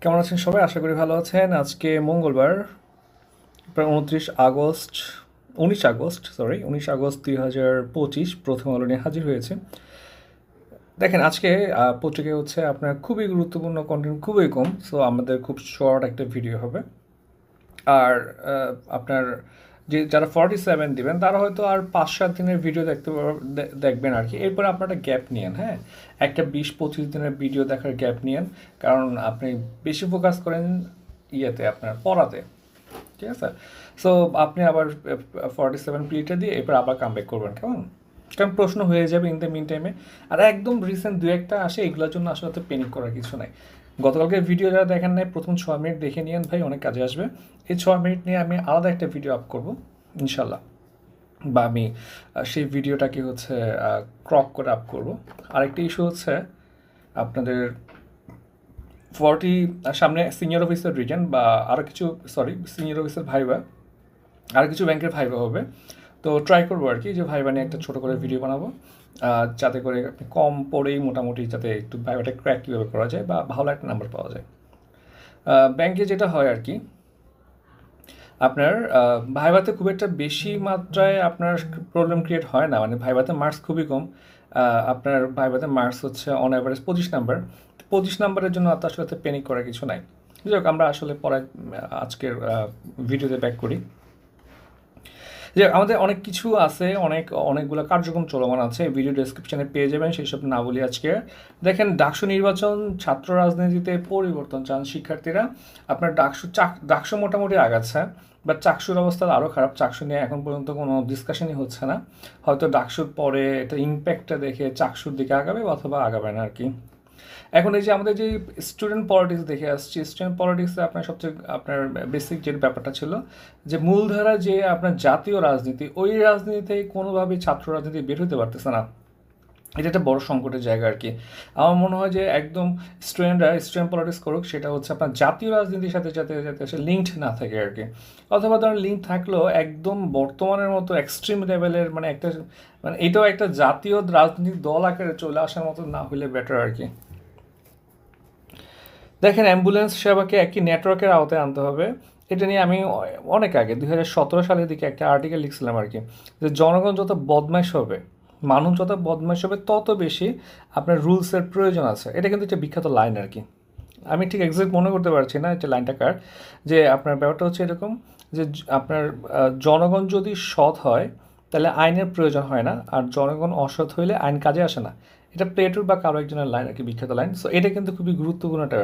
কেমন আছেন সবাই? আশা করি ভালো আছেন। আজকে মঙ্গলবার, প্রায় 19 আগস্ট 2025 প্রথম আলো নিয়ে হাজির হয়েছে। দেখেন আজকে পত্রিকায় হচ্ছে আপনার খুবই গুরুত্বপূর্ণ কন্টেন্ট খুবই কম, সো আমাদের খুব শর্ট একটা ভিডিও হবে। আর আপনার যারা 47 দিবেন তারা হয়তো আর 5-7 দিনের ভিডিও দেখবেন আর কি। এরপর আপনারা একটা গ্যাপ নিয়েন, হ্যাঁ, একটা 20-25 দিনের ভিডিও দেখার গ্যাপ নিয়েন, কারণ আপনি বেশি ফোকাস করেন ইয়েতে আপনার পড়াতে, ঠিক আছে? সো আপনি আবার 47 প্লেটে দিয়ে এরপর আবার কামব্যাক করবেন, কেমন? কারণ প্রশ্ন হয়ে যাবে ইন দ্য মিন টাইমে। আর একদম রিসেন্ট দু একটা আসে, এগুলোর জন্য আসলে তো প্যানিক করার কিছু নাই। গতকালকে ভিডিও যারা দেখেন নাই, প্রথম 6 মিনিট দেখে নিয়েন ভাই, অনেক কাজে আসবে। এই 6 মিনিট নিয়ে আমি আলাদা একটা ভিডিও আপ করবো ইনশাল্লাহ, বা আমি সেই ভিডিওটাকে হচ্ছে ক্রপ করে আপ করবো। আরেকটা ইস্যু হচ্ছে আপনাদের 40 সামনে সিনিয়র অফিসার রিটেন বা আরও কিছু, সিনিয়র অফিসার ভাইবা, আর কিছু ব্যাংকের ভাইবা হবে। তো ট্রাই করবো আর কি যে ভাইবা নিয়ে একটা ছোটো করে ভিডিও বানাবো, যাতে করে আপনি কম পড়েই মোটামুটি যাতে একটু ভাইবাটা ক্র্যাক কীভাবে করা যায় বা ভালো একটা নাম্বার পাওয়া যায়। ব্যাংকে যেটা হয় আর কি, আপনার ভাইভাতে খুব একটা বেশি মাত্রায় আপনার প্রবলেম ক্রিয়েট হয় না, মানে ভাইভাতে মার্কস খুবই কম। আপনার ভাইভাতে মার্কস হচ্ছে অন অ্যাভারেজ 25 নাম্বার। 25 নাম্বারের জন্য তো আসলে প্যানিক করার কিছু নাই। যাই হোক, আমরা আসলে পরে আজকের ভিডিওতে ব্যাক করি। যে আমাদের অনেক কিছু আছে, অনেকগুলো কার্যক্রম চলমান আছে, ভিডিও ডেসক্রিপশনে পেয়ে যাবেন, সেই সব না বলি আজকে। দেখেন, ডাকসু নির্বাচন, ছাত্র রাজনীতিতে পরিবর্তন চান শিক্ষার্থীরা। আপনার ডাকসু মোটামুটি আগাচ্ছে, বাট চাকসুর অবস্থা আরও খারাপ। চাকসু নিয়ে এখন পর্যন্ত কোনো ডিসকাশনই হচ্ছে না। হয়তো ডাকসুর পরে এটা ইম্প্যাক্টটা দেখে চাকসুর দিকে আগাবে অথবা আগাবে না আর কি। এখন এই যে আমাদের যে স্টুডেন্ট পলিটিক্স দেখে আসছি, স্টুডেন্ট পলিটিক্সে আপনার সবচেয়ে আপনার বেসিক যে ব্যাপারটা ছিল যে মূলধারা যে আপনার জাতীয় রাজনীতি, ওই রাজনীতিতে কোনোভাবেই ছাত্র রাজনীতি বের হতে পারতেছে না। এটা একটা বড় সংকটের জায়গা আর কি। আমার মনে হয় যে একদম স্টুডেন্ট পলিটিক্স করুক, সেটা হচ্ছে আপনার জাতীয় রাজনীতির সাথে যাতে যাতে সে লিঙ্কড না থাকে আর কি। অথবা ধরেন লিঙ্ক থাকলেও একদম বর্তমানের মতো এক্সট্রিম লেভেলের, মানে একটা, মানে এটাও একটা জাতীয় রাজনৈতিক দল আকারে চলে আসার মতো না হলে বেটার আর কি। দেখেন, অ্যাম্বুলেন্স সেবাকে একই নেটওয়ার্কের আওতায় আনতে হবে। এটা নিয়ে আমি অনেক আগে 2017 সালের দিকে একটা আর্টিকেল লিখছিলাম আর কি, যে জনগণ যত বদমাইশ হবে, মানুষ যত বদমাইশ হবে, তত বেশি আপনার রুলসের প্রয়োজন আছে। এটা কিন্তু একটা বিখ্যাত লাইন আর কি। আমি ঠিক এক্সাক্ট মনে করতে পারছি না এটা লাইনটা কার। যে আপনার ব্যাপারটা হচ্ছে এরকম, যে আপনার জনগণ যদি সৎ হয় তাহলে আইনের প্রয়োজন হয় না, আর জনগণ অসৎ হইলে আইন কাজে আসে না। এটা প্লেটোর বা কারো একজনের লাইন আর কি, বিখ্যাত লাইন। সো এটা কিন্তু খুবই গুরুত্বপূর্ণ একটা